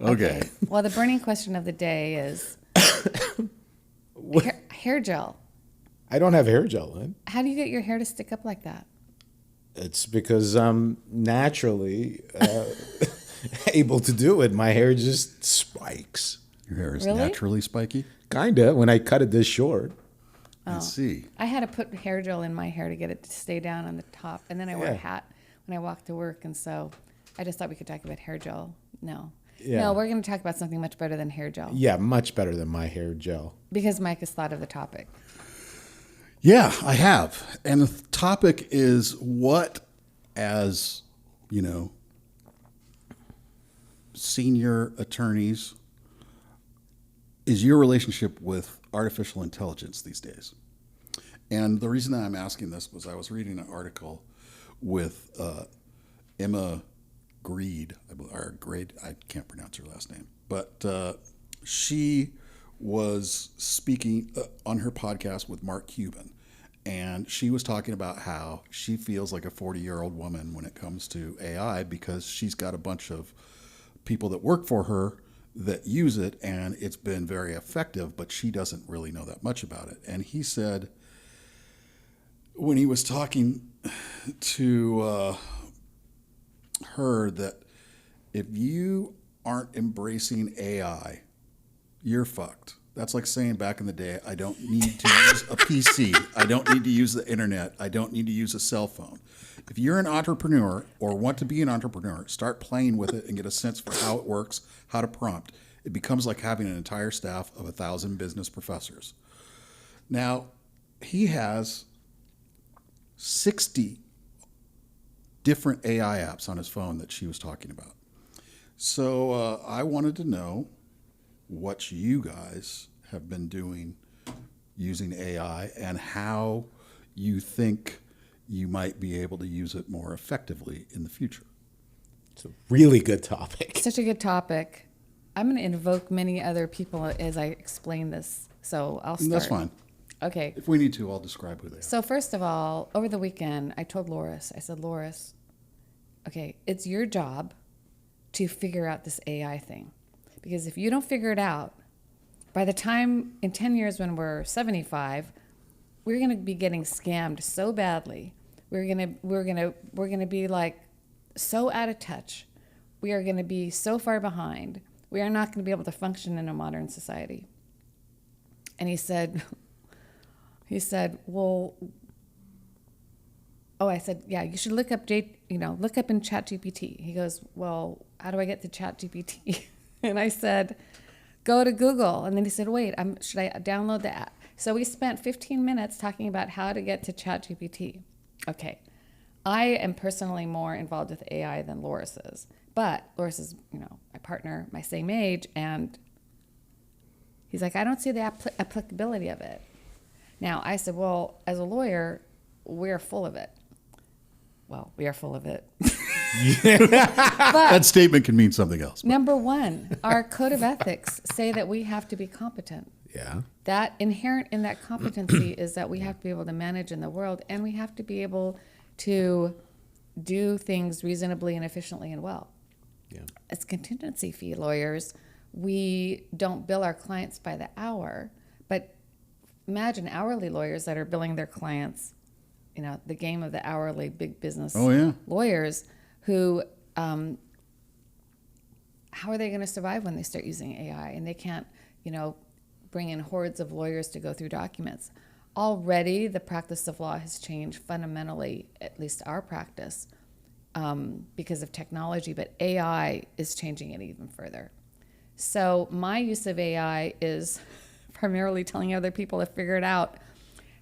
Okay. Well, the burning question of the day is hair gel. I don't have hair gel, Lynn. How do you get your hair to stick up like that? It's because I'm naturally able to do it. My hair just spikes. Your hair is Really? naturally spiky? Kinda, when I cut it this short. I see. I had to put hair gel in my hair to get it to stay down on the top, and then I wear a Yeah. hat when I walk to work, and so I just thought we could talk about hair gel. No. Yeah. No, we're going to talk about something much better than hair gel Yeah, much better than my hair gel. because Mike has thought of the topic. Yeah, I have. And the topic is what, as, senior attorneys, is your relationship with artificial intelligence these days? And the reason that I'm asking this was I was reading an article with Emma Grade, I can't pronounce her last name, but she was speaking on her podcast with Mark Cuban, and she was talking about how she feels like a 40-year-old woman when it comes to AI because she's got a bunch of people that work for her that use it, and it's been very effective, but she doesn't really know that much about it. And he said when he was talking to her that if you aren't embracing AI, you're fucked. That's like saying back in the day, I don't need to use a PC. I don't need to use the internet. I don't need to use a cell phone. If you're an entrepreneur or want to be an entrepreneur, start playing with it and get a sense for how it works, how to prompt. It becomes like having an entire staff of 1,000 business professors. Now, he has 60 different AI apps on his phone that she was talking about. So I wanted to know what you guys have been doing using AI and how you think you might be able to use it more effectively in the future. It's a really good topic. Such a good topic. I'm going to invoke many other people as I explain this, so I'll start. That's fine. Okay. If we need to, I'll describe who they are. So first of all, over the weekend, I told Loris, I said, Loris, okay, it's your job to figure out this AI thing. Because if you don't figure it out, by the time in 10 years when we're 75, we're going to be getting scammed so badly. We're going to be like so out of touch. We are going to be so far behind. We are not going to be able to function in a modern society. And he said, well, I said, yeah, you should look up look up in ChatGPT. He goes, well, how do I get to ChatGPT? And I said, go to Google. And then he said, wait, should I download the app? So we spent 15 minutes talking about how to get to ChatGPT. Okay, I am personally more involved with AI than Loris is. But Loris is, my partner, my same age, and he's like, I don't see the applicability of it. Now, I said, well, as a lawyer, we're full of it. Well, we are full of it. But That statement can mean something else. number one, our code of ethics say that we have to be competent. Yeah. That inherent in that competency is that we have to be able to manage in the world, and we have to be able to do things reasonably and efficiently and well. Yeah. As contingency fee lawyers, we don't bill our clients by the hour, but imagine hourly lawyers that are billing their clients, the game of the hourly big business lawyers who, how are they going to survive when they start using AI and they can't, bring in hordes of lawyers to go through documents? Already, the practice of law has changed fundamentally, at least our practice, because of technology, but AI is changing it even further. So my use of AI is primarily telling other people to figure it out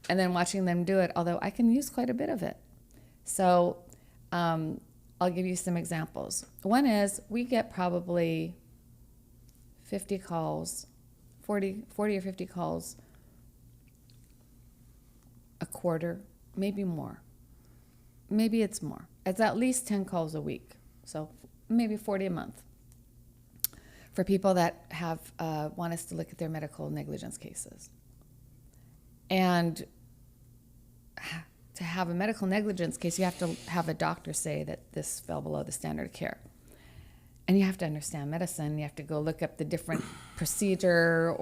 and then watching them do it, although I can use quite a bit of it. So I'll give you some examples. One is we get probably 50 calls, 40 or 50 calls a quarter, maybe more. Maybe it's more. It's at least 10 calls a week, so maybe 40 a month for people that have want us to look at their medical negligence cases. And to have a medical negligence case, you have to have a medical negligence case, you have to have a doctor say that this fell below the standard of care. and you have to understand medicine. You have to go look up the different procedure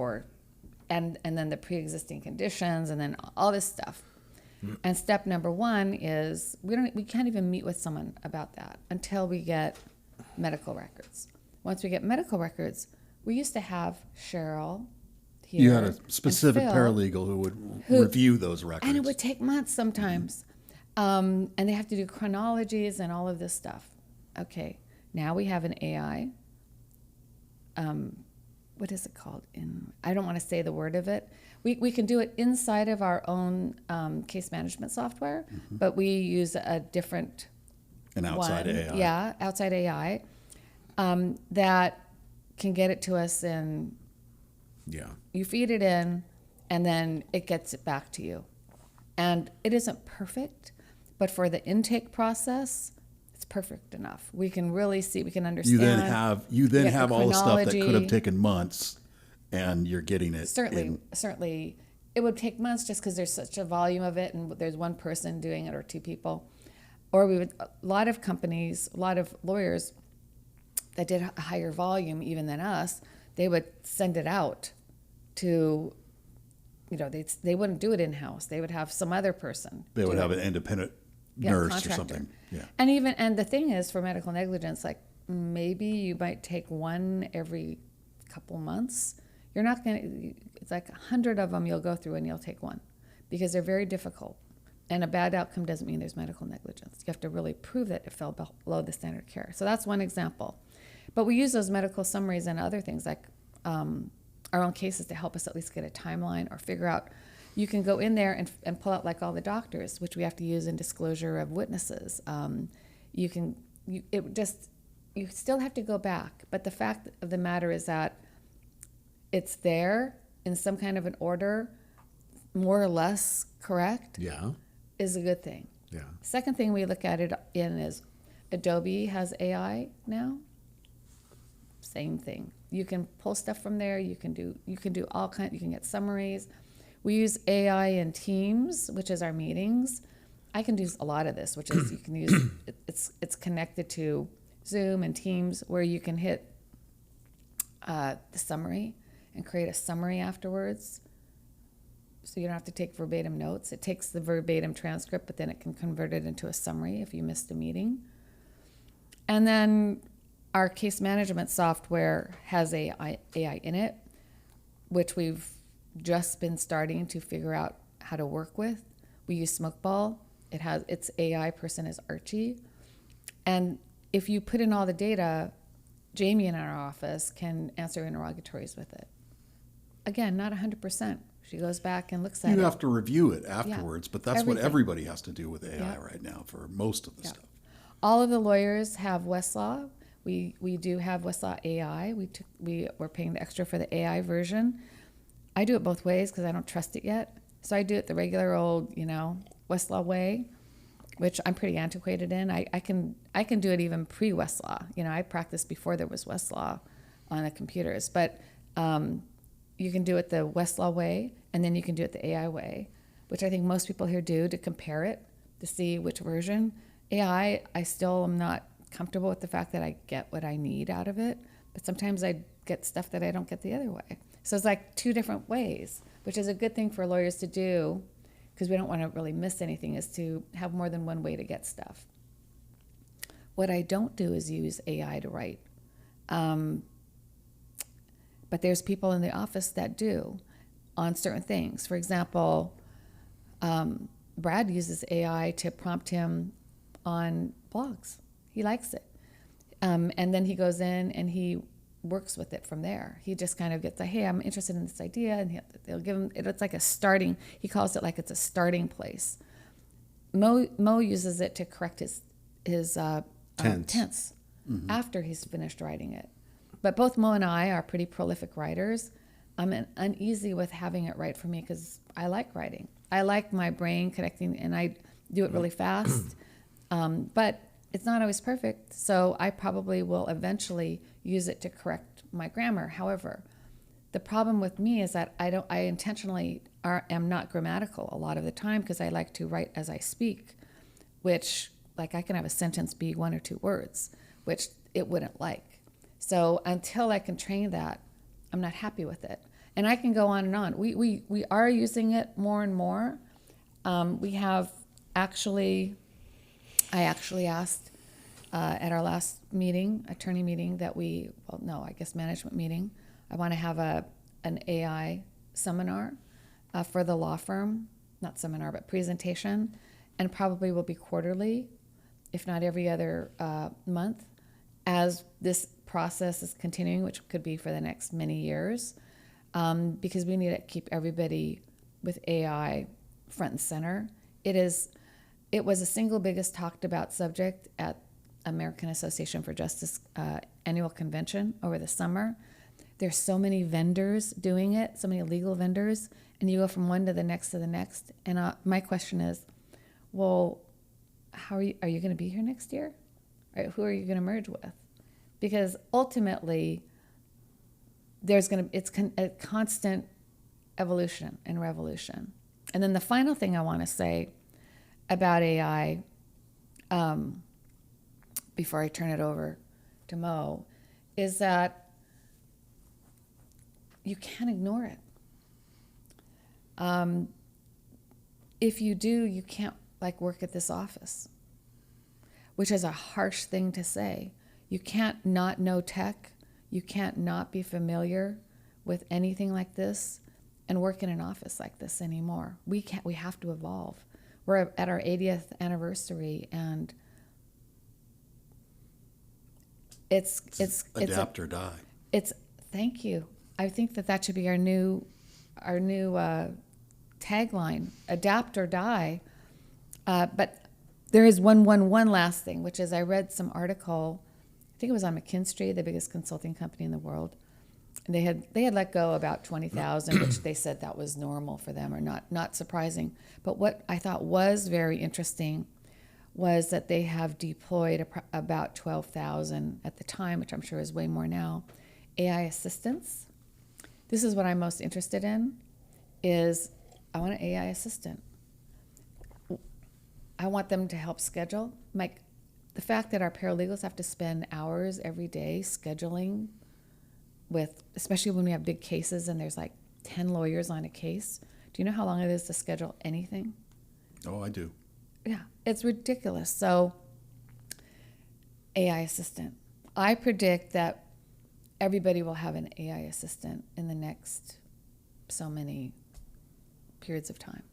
and then the pre-existing conditions and then all this stuff. And step number one is we can't even meet with someone about that until we get medical records. Once we get medical records, we used to have Cheryl here. You had a specific and Phil, paralegal who would review those records. and it would take months sometimes. And they have to do chronologies and all of this stuff. Okay, now we have an AI. What is it called? I don't want to say the word of it. We can do it inside of our own case management software, but we use a different An outside one. AI. Yeah, outside AI that can get it to us in. Yeah. You feed it in, and then it gets it back to you. And it isn't perfect, but for the intake process, it's perfect enough. We can really see, we can understand. You then get have the all the stuff that could have chronology. taken months, and you're getting it. Certainly, it would take months just because there's such a volume of it, and there's one person doing it or two people. Or a lot of companies, a lot of lawyers that did a higher volume even than us, they would send it out to, they wouldn't do it in-house. They would have some other person. They would do have it. an independent nurse or Contractor. something. Yeah. And the thing is, for medical negligence, like maybe you might take one every couple months. You're not going to, it's like 100 of them you'll go through and you'll take one because they're very difficult. And a bad outcome doesn't mean there's medical negligence. You have to really prove that it fell below the standard of care. So that's one example. But we use those medical summaries and other things like our own cases to help us at least get a timeline or figure out. You can go in there and pull out like all the doctors, which we have to use in disclosure of witnesses. You still have to go back. But the fact of the matter is that it's there in some kind of an order, more or less correct, Yeah. is a good thing. Yeah. Second thing we look at it in is Adobe has AI now. Same thing. You can pull stuff from there. You can do all kinds. You can get summaries. We use AI in Teams, which is our meetings. I can do a lot of this, which is you can use it's connected to Zoom and Teams, where you can hit the summary and create a summary afterwards. So you don't have to take verbatim notes. It takes the verbatim transcript, but then it can convert it into a summary if you missed a meeting. And then our case management software has AI in it, which we've just been starting to figure out how to work with. We use Smokeball. Its AI person is Archie. And if you put in all the data, Jamie in our office can answer interrogatories with it. Again, not 100%. She goes back and looks at it. You have to review it afterwards, but that's what Everything. everybody has to do with AI Yeah. right now for most of the Yeah. stuff. All of the lawyers have Westlaw. We do have Westlaw AI. We're paying the extra for the AI version. I do it both ways because I don't trust it yet. So I do it the regular old, Westlaw way, which I'm pretty antiquated in. I can do it even pre-Westlaw. I practiced before there was Westlaw on the computers. But you can do it the Westlaw way, and then you can do it the AI way, which I think most people here do to compare it to see which version. AI, I still am not comfortable with the fact that I get what I need out of it, but sometimes I get stuff that I don't get the other way. So it's like two different ways, which is a good thing for lawyers to do because we don't want to really miss anything, is to have more than one way to get stuff. What I don't do is use AI to write. But there's people in the office that do on certain things. For example, Brad uses AI to prompt him on blogs. He likes it. And then he goes in and he works with it from there. He just kind of gets hey, I'm interested in this idea, and they'll give him, it's like a starting, he calls it like it's a starting place. Mo uses it to correct his tense after he's finished writing it. But both Mo and I are pretty prolific writers. I'm uneasy with having it write for me because I like writing. I like my brain connecting, and I do it really fast. But it's not always perfect, so I probably will eventually use it to correct my grammar. However, the problem with me is that I intentionally am not grammatical a lot of the time because I like to write as I speak, which, like, I can have a sentence be one or two words, which it wouldn't like. So until I can train that, I'm not happy with it. And I can go on and on. We are using it more and more. We have actually, I actually asked at our last meeting, attorney meeting, that management meeting, I want to have an AI seminar for the law firm, not seminar, but presentation, and probably will be quarterly, if not every other month, as this process is continuing, which could be for the next many years, because we need to keep everybody with AI front and center. It was the single biggest talked about subject at American Association for Justice annual convention over the summer. There's so many vendors doing it, so many legal vendors, and you go from one to the next to the next. And my question is, well, how are you going to be here next year? Right? Who are you going to merge with? Because ultimately, it's a constant evolution and revolution. And then the final thing I want to say about AI, before I turn it over to Mo, is that you can't ignore it. If you do, you can't work at this office, which is a harsh thing to say. You can't not know tech. You can't not be familiar with anything like this and work in an office like this anymore. We have to evolve. We're at our 80th anniversary, and it's adapt or die. Thank you. I think that should be our new tagline: adapt or die. But there is one last thing, which is I read some article. I think it was on McKinsey, the biggest consulting company in the world. And they had let go about 20,000, which they said that was normal for them, or not surprising. But what I thought was very interesting was that they have deployed about 12,000 at the time, which I'm sure is way more now, AI assistants. This is what I'm most interested in, is I want an AI assistant. I want them to help schedule. The fact that our paralegals have to spend hours every day scheduling especially when we have big cases and there's 10 lawyers on a case. Do you know how long it is to schedule anything? Oh, I do. Yeah, it's ridiculous. So, AI assistant. I predict that everybody will have an AI assistant in the next so many periods of time.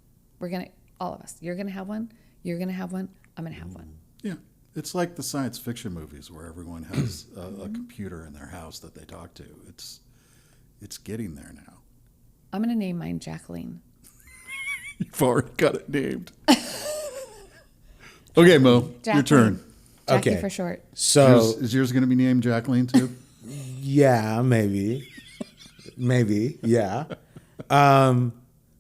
All of us, you're going to have one, you're going to have one, I'm going to have one. Yeah. It's like the science fiction movies where everyone has a computer in their house that they talk to. It's getting there now. I'm going to name mine Jacqueline. You've already got it named. Okay, Mo, Jacqueline. your turn. Jackie Okay. for short. So Is yours going to be named Jacqueline too? yeah, maybe, yeah.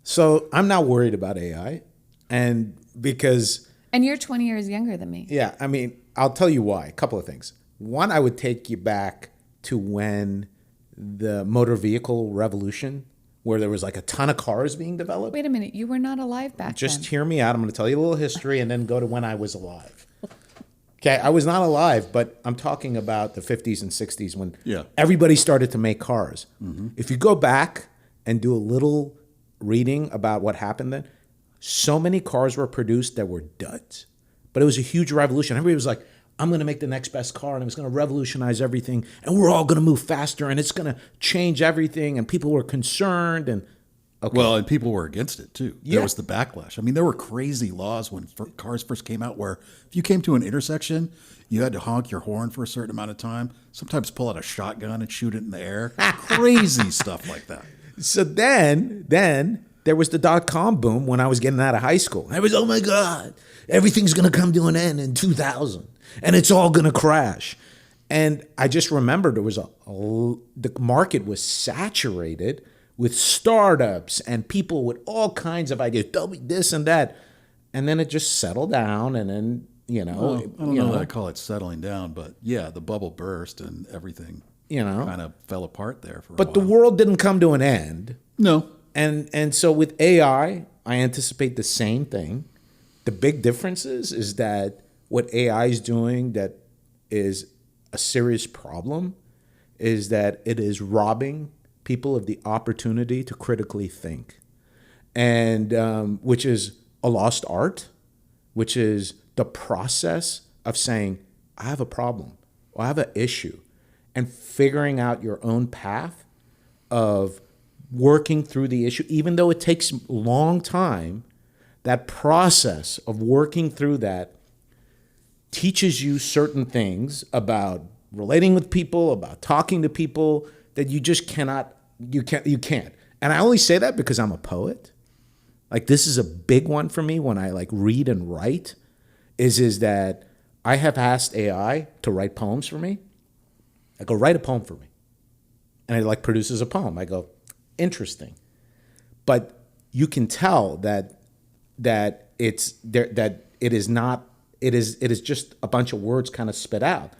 So I'm not worried about AI, and because. And you're 20 years younger than me. Yeah, I mean, I'll tell you why. A couple of things. One, I would take you back to when the motor vehicle revolution, where there was a ton of cars being developed. Wait a minute, you were not alive back then. Just hear me out. I'm going to tell you a little history and then go to when I was alive. Okay, I was not alive, but I'm talking about the 50s and 60s when everybody started to make cars. Mm-hmm. If you go back and do a little reading about what happened then, so many cars were produced that were duds. But it was a huge revolution. Everybody was like, I'm going to make the next best car, and it's going to revolutionize everything, and we're all going to move faster, and it's going to change everything, and people were concerned. And Well, and people were against it, too. There was the backlash. I mean, there were crazy laws when cars first came out where if you came to an intersection, you had to honk your horn for a certain amount of time, sometimes pull out a shotgun and shoot it in the air. Crazy stuff like that. So then there was the dot-com boom when I was getting out of high school. I was, oh my God, everything's going to come to an end in 2000 and it's all going to crash. And I just remember the market was saturated with startups and people with all kinds of ideas, this and that. And then it just settled down and then, I don't know that I call it settling down, but yeah, the bubble burst and everything kind of fell apart there for a while. But the world didn't come to an end. No. And so with AI, I anticipate the same thing. The big difference is that what AI is doing that is a serious problem is that it is robbing people of the opportunity to critically think, and which is a lost art, which is the process of saying, I have a problem, or I have an issue, and figuring out your own path of working through the issue, even though it takes a long time. That process of working through that teaches you certain things about relating with people, about talking to people, that you just cannot, you can't. And I only say that because I'm a poet. Like, this is a big one for me when I like read and write, is that I have asked AI to write poems for me. I go, write a poem for me. And it like produces a poem. I go, interesting. But you can tell that it's there, that it is not, it is just a bunch of words kind of spit out.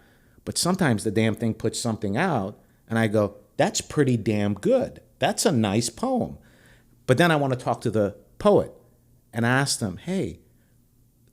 But sometimes the damn thing puts something out and I go, that's pretty damn good. That's a nice poem. But then I want to talk to the poet and ask them, hey,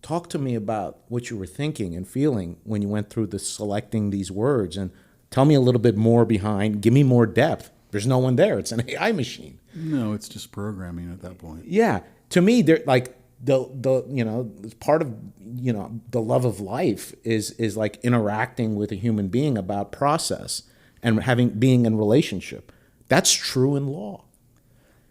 talk to me about what you were thinking and feeling when you went through the selecting these words, and tell me a little bit more behind, give me more depth. There's no one there. It's an AI machine. No, it's just programming at that point. Yeah. To me, they're like the you know, part of, you know, the love of life is like interacting with a human being about process and being in relationship. That's true in law.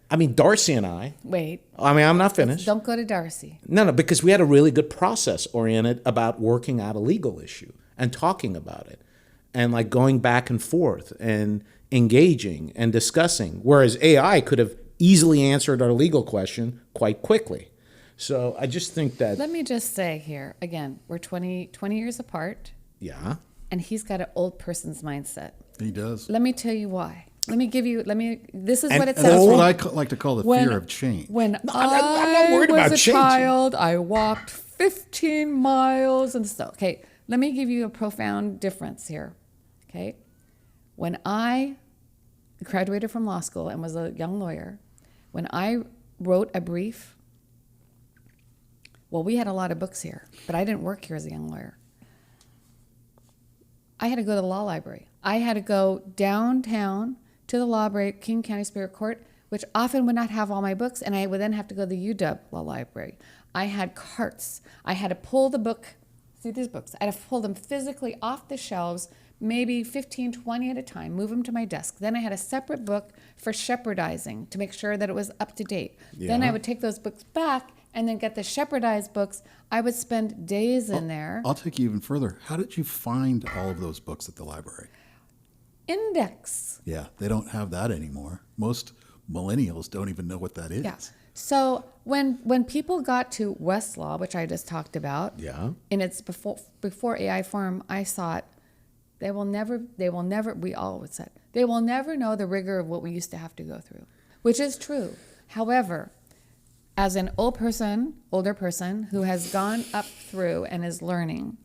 I mean, Darcy and I. Wait. I mean, I'm not finished. Don't go to Darcy. No, because we had a really good process oriented about working out a legal issue and talking about it and like going back and forth and engaging and discussing, whereas AI could have easily answered our legal question quite quickly. So I just think that... Let me just say here, again, we're 20 years apart. Yeah. And he's got an old person's mindset. He does. Let me tell you why. This is And what it And says. that's what I like to call the When- fear of change. When I'm not worried I was about a changing. child, I walked 15 miles and so. Okay, let me give you a profound difference here. Okay, when I graduated from law school and was a young lawyer, when I wrote a brief, well, we had a lot of books here, but I didn't work here as a young lawyer. I had to go to the law library. I had to go downtown to the law library, King County Superior Court, which often would not have all my books, and I would then have to go to the UW Law Library. I had carts. I had to pull the book, see these books, I had to pull them physically off the shelves, maybe 15, 20 at a time, move them to my desk. Then I had a separate book for shepherdizing to make sure that it was up to date. Then I would take those books back and then get the shepherdized books. I would spend days in there. I'll take you even further. How did you find all of those books at the library? Index. Yeah, they don't have that anymore. Most millennials don't even know what that is. Yeah. So when people got to Westlaw, which I just talked about, Yeah. and it's before AI Forum, I thought they will never, we always said, they will never know the rigor of what we used to have to go through, which is true. However, as an older person who has gone up through and is learning,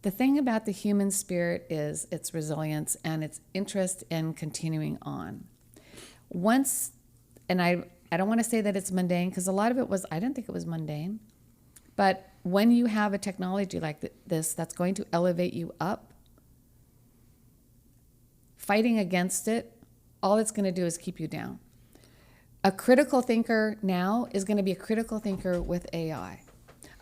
the thing about the human spirit is its resilience and its interest in continuing on. Once, and I don't want to say that it's mundane, because a lot of it was, I didn't think it was mundane, but when you have a technology like this that's going to elevate you up, fighting against it, all it's going to do is keep you down. A critical thinker now is going to be a critical thinker with AI.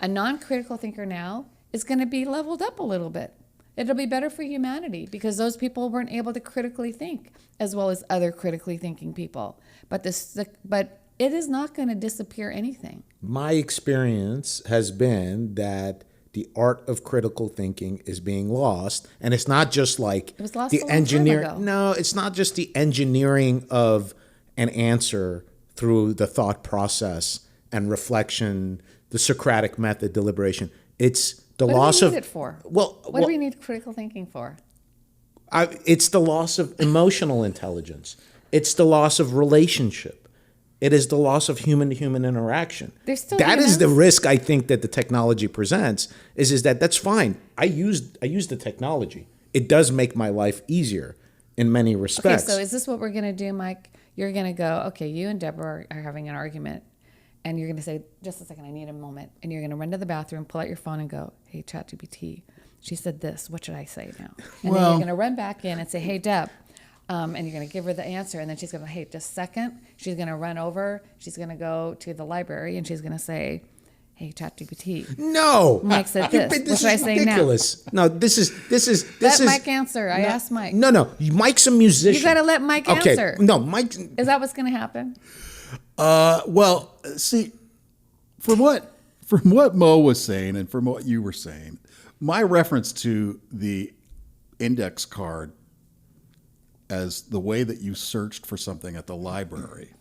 A non-critical thinker now is going to be leveled up a little bit. It'll be better for humanity because those people weren't able to critically think as well as other critically thinking people. But it is not going to disappear anything. My experience has been that the art of critical thinking is being lost, and it's not just like It was lost the a long time engineering. ago. No, it's not just the engineering of an answer through the thought process and reflection, the Socratic method, deliberation. It's the What loss do we of need it for? Well, What do we need critical thinking for? it's the loss of emotional intelligence. It's the loss of relationship. It is the loss of human-to-human interaction. There's still That is the humans. risk I think that the technology presents. Is that that's fine. I use the technology. It does make my life easier in many Okay, respects. so is this what we're going to do, Mike? You're going to go, okay, you and Deborah are having an argument, and you're going to say, just a second, I need a moment. And you're going to run to the bathroom, pull out your phone, and go, hey, ChatGPT, she said this. What should I say now? And then Well- you're going to run back in and say, hey, Deb. And you're going to give her the answer. And then she's going to, hey, just a second. She's going to run over. She's going to go to the library and she's going to say, hey, ChatGPT. No. Mike said this. What should I say ridiculous. No, this is Let Mike answer. I asked Mike. No. Mike's a musician. You got to let Mike answer. No, Mike. Is that what's going to happen? Well, see, from what Mo was saying and from what you were saying, my reference to the index card as the way that you searched for something at the library,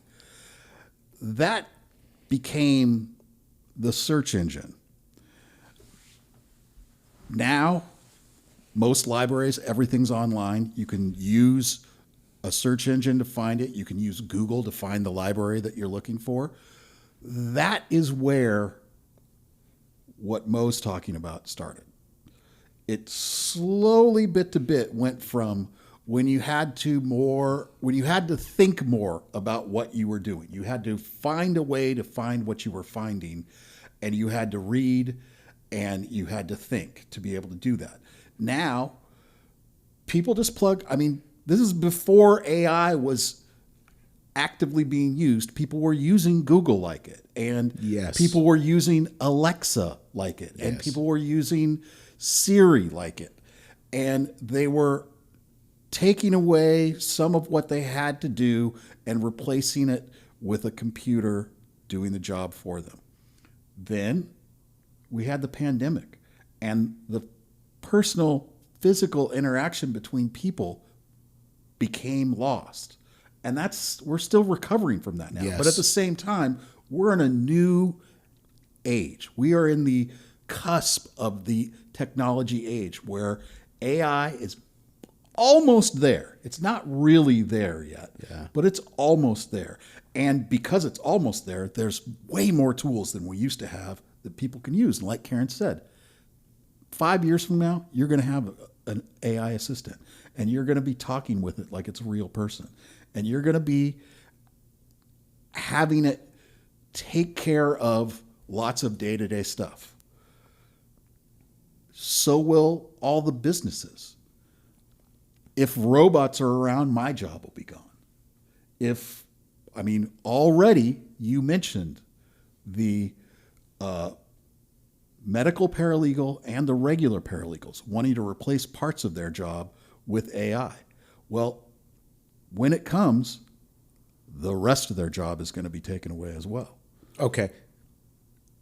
that became the search engine. Now, most libraries, everything's online. You can use a search engine to find it. You can use Google to find the library that you're looking for. That is where what Mo's talking about started. It slowly, bit to bit, went from when you had to think more about what you were doing. You had to find a way to find what you were finding, and you had to read and you had to think to be able to do that. Now, people just this is before AI was actively being used. People were using Google like it, and Yes. people were using Alexa like it, and Yes. people were using Siri like it. And they were taking away some of what they had to do and replacing it with a computer doing the job for them. Then we had the pandemic, and the personal, physical interaction between people became lost. And we're still recovering from that now. Yes. But at the same time, we're in a new age. We are in the cusp of the technology age where AI is almost there. It's not really there yet, but it's almost there. And because it's almost there, there's way more tools than we used to have that people can use. And like Karen said, 5 years from now, you're going to have an AI assistant, and you're going to be talking with it like it's a real person. And you're going to be having it take care of lots of day-to-day stuff. So will all the businesses. If robots are around, my job will be gone. Already you mentioned the medical paralegal and the regular paralegals wanting to replace parts of their job with AI. Well, when it comes, the rest of their job is going to be taken away as well. Okay.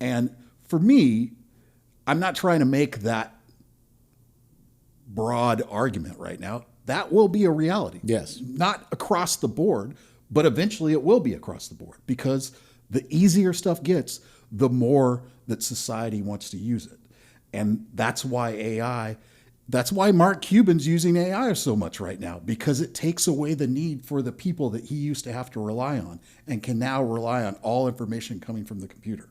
And for me, I'm not trying to make that broad argument right now. That will be a reality. Yes. Not across the board, but eventually it will be across the board, because the easier stuff gets, the more that society wants to use it. And that's why Mark Cuban's using AI so much right now, because it takes away the need for the people that he used to have to rely on and can now rely on all information coming from the computer.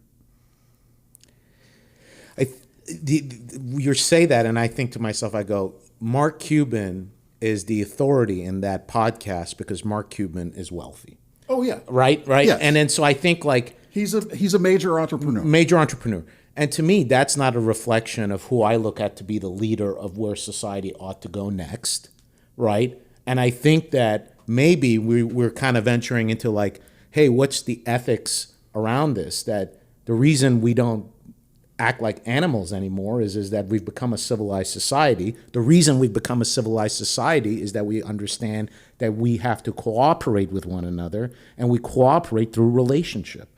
You say that, and I think to myself, I go, Mark Cuban is the authority in that podcast because Mark Cuban is wealthy. Oh, yeah. Right? Yes. And then so I think like He's a major entrepreneur. major entrepreneur. And to me, that's not a reflection of who I look at to be the leader of where society ought to go next, right? And I think that maybe we're kind of venturing into like, hey, what's the ethics around this? That the reason we don't act like animals anymore is that we've become a civilized society. The reason we've become a civilized society is that we understand that we have to cooperate with one another, and we cooperate through relationship.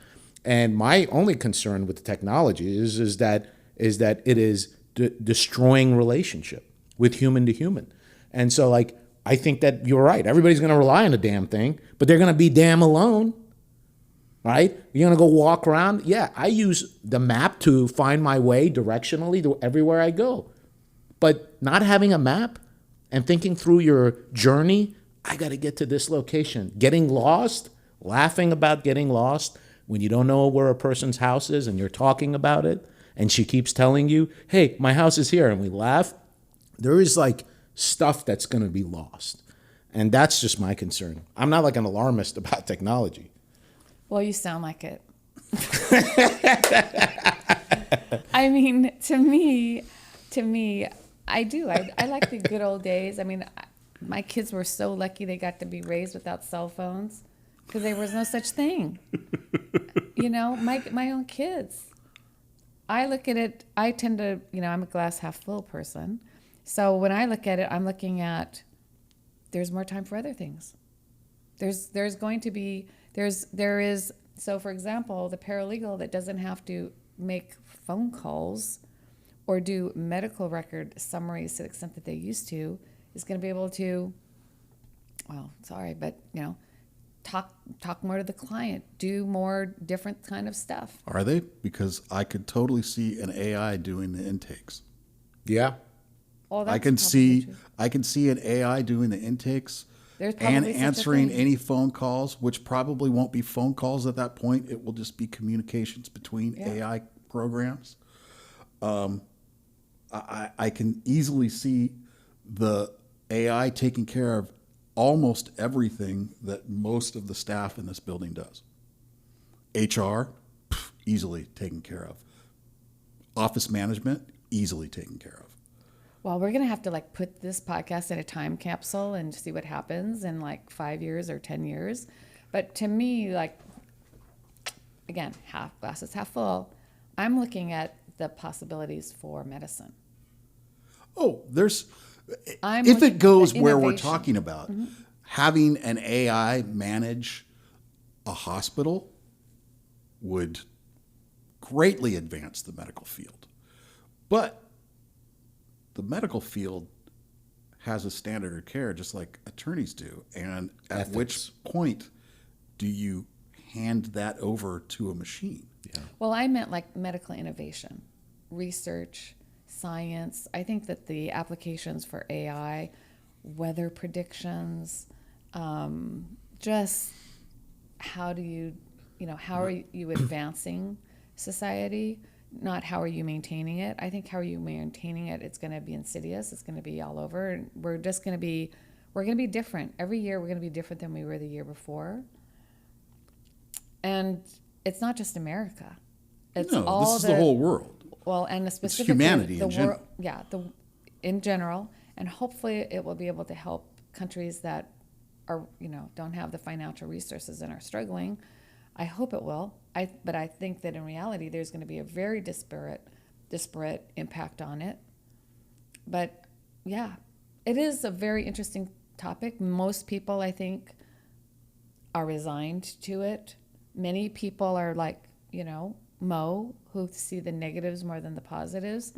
And my only concern with the technology is that it is destroying relationship with human to human. And so like, I think that you're right. Everybody's going to rely on the damn thing, but they're going to be damn alone. Right? You're going to go walk around. Yeah, I use the map to find my way directionally to everywhere I go. But not having a map and thinking through your journey, I got to get to this location. Getting lost, laughing about getting lost when you don't know where a person's house is and you're talking about it and she keeps telling you, hey, my house is here, and we laugh. There is like stuff that's going to be lost. And that's just my concern. I'm not like an alarmist about technology. Well, you sound like it. I mean, to me, I do. I like the good old days. I mean, my kids were so lucky they got to be raised without cell phones because there was no such thing. You know, my own kids. I look at it, I tend to, you know, I'm a glass half full person. So when I look at it, I'm looking at there's more time for other things. There's going to be, there is, so for example, the paralegal that doesn't have to make phone calls or do medical record summaries to the extent that they used to is going to be able to, well, sorry, but, you know, talk more to the client, do more different kind of stuff. Are they? Because I could totally see an AI doing the intakes. Yeah. Oh, that's I can probably see true. an AI doing the intakes There's probably and such a answering thing. any phone calls, which probably won't be phone calls at that point. It will just be communications between Yeah. AI programs. I can easily see the AI taking care of almost everything that most of the staff in this building does. HR, easily taken care of. Office management, easily taken care of. Well, we're going to have to like put this podcast in a time capsule and see what happens in like 5 years or 10 years. But to me, like, again, half glasses half full, I'm looking at the possibilities for medicine. Oh, there's, I'm if looking it goes at where we're innovation. talking about, having an AI manage a hospital would greatly advance the medical field. But the medical field has a standard of care just like attorneys do. And at Ethics. which point do you hand that over to a machine? Yeah. Well, I meant like medical innovation, research, science. I think that the applications for AI, weather predictions, just how do you, how are you advancing society? Not how are you maintaining it. I think how are you maintaining it, it's going to be insidious. It's going to be all over. And we're going to be different. Every year we're going to be different than we were the year before. And it's not just America. It's No, all this is the whole world. well, and specifically humanity the in general. world, yeah, in general, and hopefully it will be able to help countries that are, don't have the financial resources and are struggling. I hope it will. But I think that in reality, there's going to be a very disparate impact on it. But yeah, it is a very interesting topic. Most people, I think, are resigned to it. Many people are like, Mo, who see the negatives more than the positives.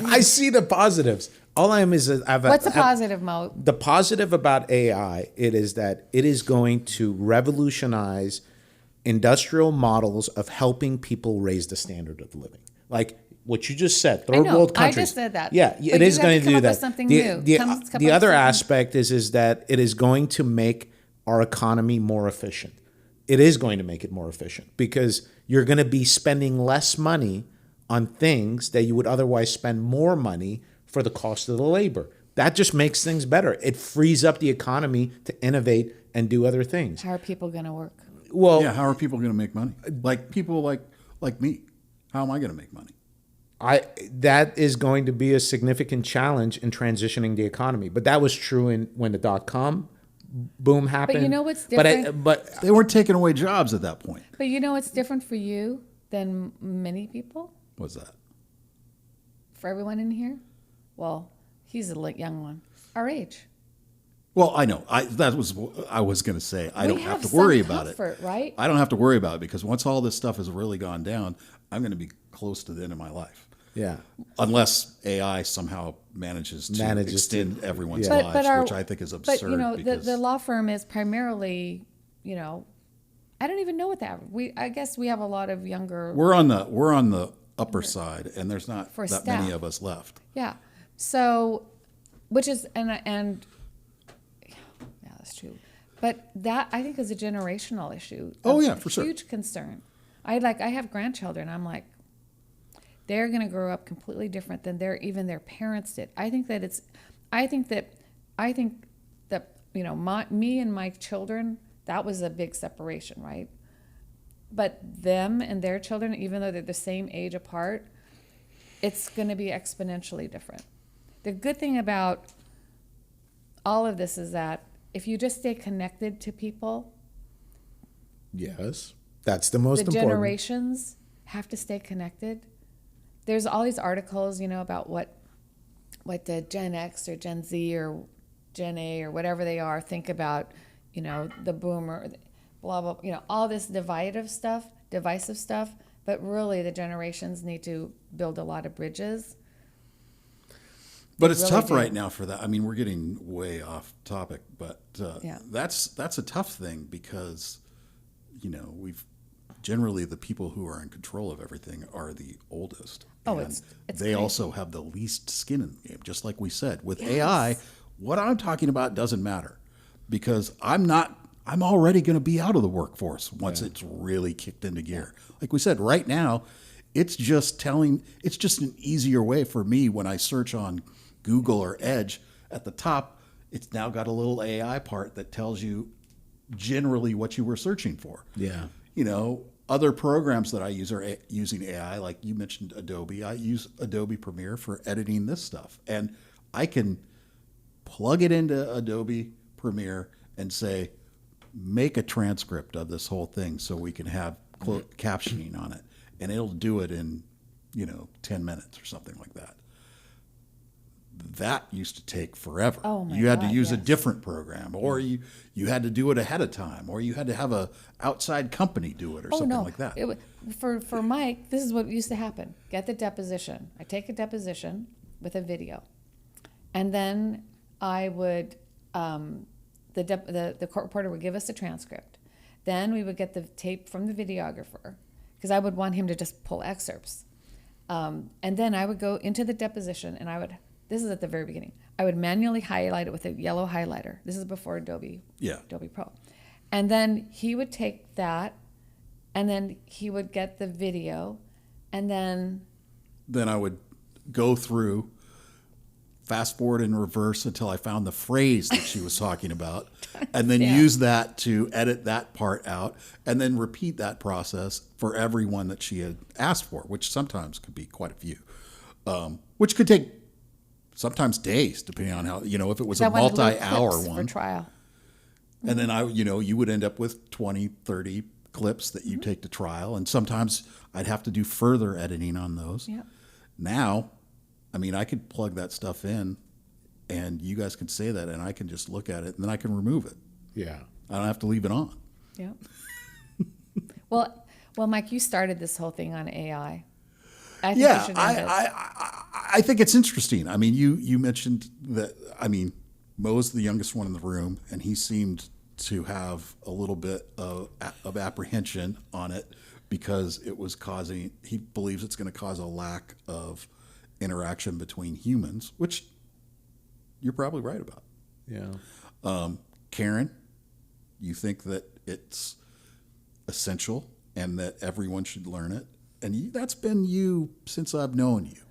I see the positives. All I am is What's a positive, Mo? the positive about AI. It is that it is going to revolutionize industrial models of helping people raise the standard of living. Like what you just said, third know. world I countries. just said that. Yeah, But it you is have going to to come do up with that. something the new. the, Come up the with other something- aspect is that it is going to make our economy more efficient. It is going to make it more efficient because you're going to be spending less money on things that you would otherwise spend more money for the cost of the labor. That just makes things better. It frees up the economy to innovate and do other things. How are people going to work? Well, Yeah, how are people going to make money? Like people like me. How am I going to make money? that is going to be a significant challenge in transitioning the economy. But that was true when the .com boom happened. you know what's But different? but They weren't taking away jobs at that point. But it's different for you than many people, What's that? for everyone in here. Well, he's a young one, our age. Well, I know. That was what I was going to say. I We don't have to some worry about it. comfort, right? I don't have to worry about it because once all this stuff has really gone down, I'm going to be close to the end of my life. yeah. Unless AI somehow manages to extend everyone's yeah. lives, which I think is absurd. But because the law firm is primarily, I don't even know what that. I guess we have a lot of younger. we're on the upper side, and there's not For that many staff. of us left. Yeah. So, which is and yeah, that's true. But that I think is a generational issue. Oh, a yeah, for sure. Huge concern. I have grandchildren. I'm like, they're going to grow up completely different than even their parents did. I think that me and my children, that was a big separation, right? But them and their children, even though they're the same age apart, it's going to be exponentially different. The good thing about all of this is that if you just stay connected to people, Yes, that's the most the important. generations have to stay connected. There's all these articles, about what the Gen X or Gen Z or Gen A or whatever they are think about, the boomer, blah, blah, all this divisive stuff. But really, the generations need to build a lot of bridges. But They it's really tough do. right now for that. I mean, we're getting way off topic, but Yeah. that's a tough thing because, we've generally the people who are in control of everything are the oldest. Oh, And it's they crazy. also have the least skin in the game. Just like we said, with Yes. AI, what I'm talking about doesn't matter because I'm already going to be out of the workforce once it's really kicked into gear. Like we said, right now, it's just an easier way for me when I search on Google or Edge at the top. It's now got a little AI part that tells you generally what you were searching for. Yeah. Other programs that I use are using AI, like you mentioned Adobe. I use Adobe Premiere for editing this stuff. And I can plug it into Adobe Premiere and say, make a transcript of this whole thing so we can have captioning on it. And it'll do it in, 10 minutes or something like that. That used to take forever. Oh my you had to God, use a yes. different program, or you had to do it ahead of time, or you had to have a outside company do it, or something like that. For Mike, this is what used to happen. Get the deposition. I take a deposition with a video, and then I would the court reporter would give us a transcript. Then we would get the tape from the videographer because I would want him to just pull excerpts, and then I would go into the deposition and I would. This is at the very beginning. I would manually highlight it with a yellow highlighter. This is before Adobe Pro. And then he would take that, and then he would get the video, and then I would go through, fast forward and reverse until I found the phrase that she was talking about, and then use that to edit that part out, and then repeat that process for everyone that she had asked for, which sometimes could be quite a few, which could take sometimes days, depending on how, if it was a I wanted little multi-hour clips one. for trial. And then you would end up with 20, 30 clips that you take to trial. And sometimes I'd have to do further editing on those. Yeah. Now, I could plug that stuff in and you guys can say that and I can just look at it and then I can remove it. Yeah. I don't have to leave it on. Yeah. well, Mike, you started this whole thing on AI. I think you Yeah, should end it. I think it's interesting. You mentioned that, Mo's the youngest one in the room, and he seemed to have a little bit of apprehension on it because he believes it's going to cause a lack of interaction between humans, which you're probably right about. Yeah. Karen, you think that it's essential and that everyone should learn it. And that's been you since I've known you.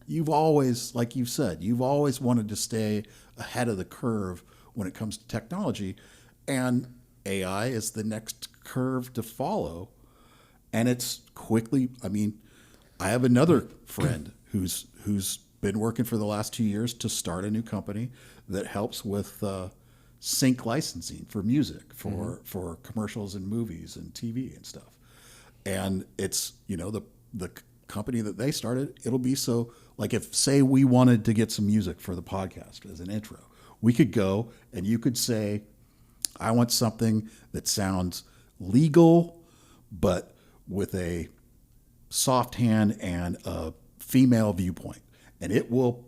You've always, like you've said, you've always wanted to stay ahead of the curve when it comes to technology. And AI is the next curve to follow. And it's quickly, I have another friend who's been working for the last 2 years to start a new company that helps with sync licensing for music, for commercials and movies and TV and stuff. And it's, the company that they started, it'll be so, like if, say, we wanted to get some music for the podcast as an intro, we could go and you could say, I want something that sounds legal, but with a soft hand and a female viewpoint. And it will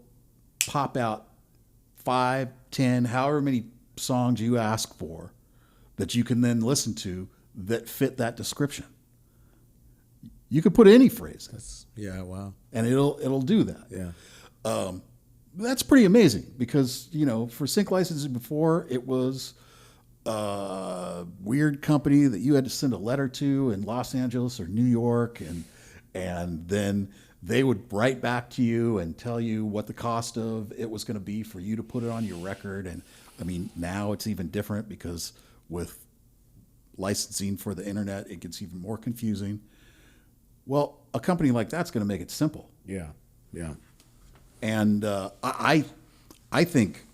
pop out 5, 10, however many songs you ask for that you can then listen to that fit that description. You could put any phrase in, Yeah. Wow. and it'll do that. Yeah. That's pretty amazing because, for sync licensing before, it was a weird company that you had to send a letter to in Los Angeles or New York, and then they would write back to you and tell you what the cost of it was going to be for you to put it on your record. And now it's even different because with licensing for the internet, it gets even more confusing. Well, a company like that's going to make it simple. Yeah. Yeah. And I think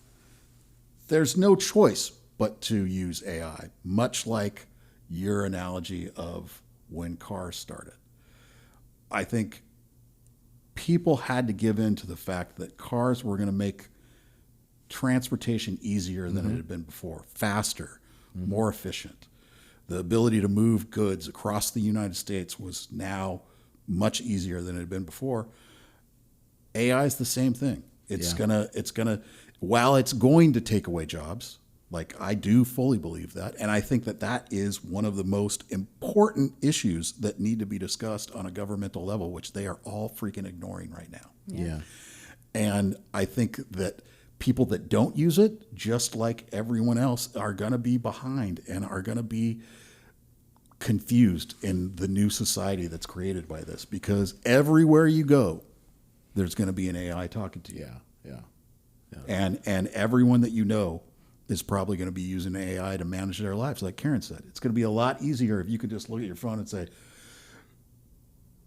there's no choice but to use AI, much like your analogy of when cars started. I think people had to give in to the fact that cars were going to make transportation easier than it had been before, faster, more efficient. The ability to move goods across the United States was now much easier than it had been before. AI is the same thing. It's gonna, while it's going to take away jobs, like I do fully believe that, and I think that that is one of the most important issues that need to be discussed on a governmental level, which they are all freaking ignoring right now. Yeah. And I think that people that don't use it, just like everyone else, are going to be behind and are going to be confused in the new society that's created by this, because everywhere you go, there's going to be an AI talking to you. And everyone that you know is probably going to be using AI to manage their lives. Like Karen said, it's going to be a lot easier if you could just look at your phone and say,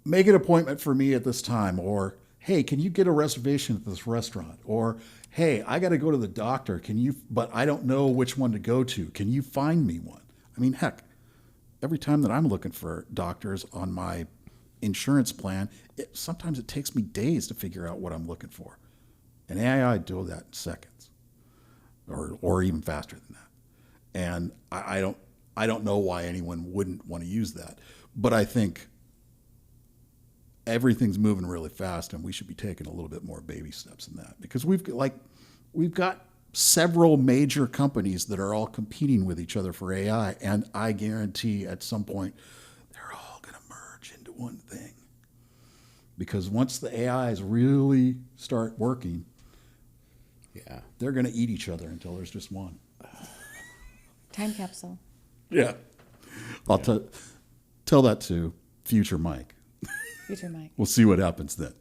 make an appointment for me at this time, or hey, can you get a reservation at this restaurant? Or hey, I got to go to the doctor. Can you, but I don't know which one to go to. Can you find me one? I mean, heck, every time that I'm looking for doctors on my insurance plan, sometimes it takes me days to figure out what I'm looking for. And AI do that in seconds, or even faster than that. And I don't know why anyone wouldn't want to use that. But I think everything's moving really fast, and we should be taking a little bit more baby steps in that, because we've got several major companies that are all competing with each other for AI, and I guarantee at some point they're all going to merge into one thing. Because once the AIs really start working, they're going to eat each other until there's just one. Time capsule. Yeah. I'll tell that to future Mike. Future Mike. We'll see what happens then.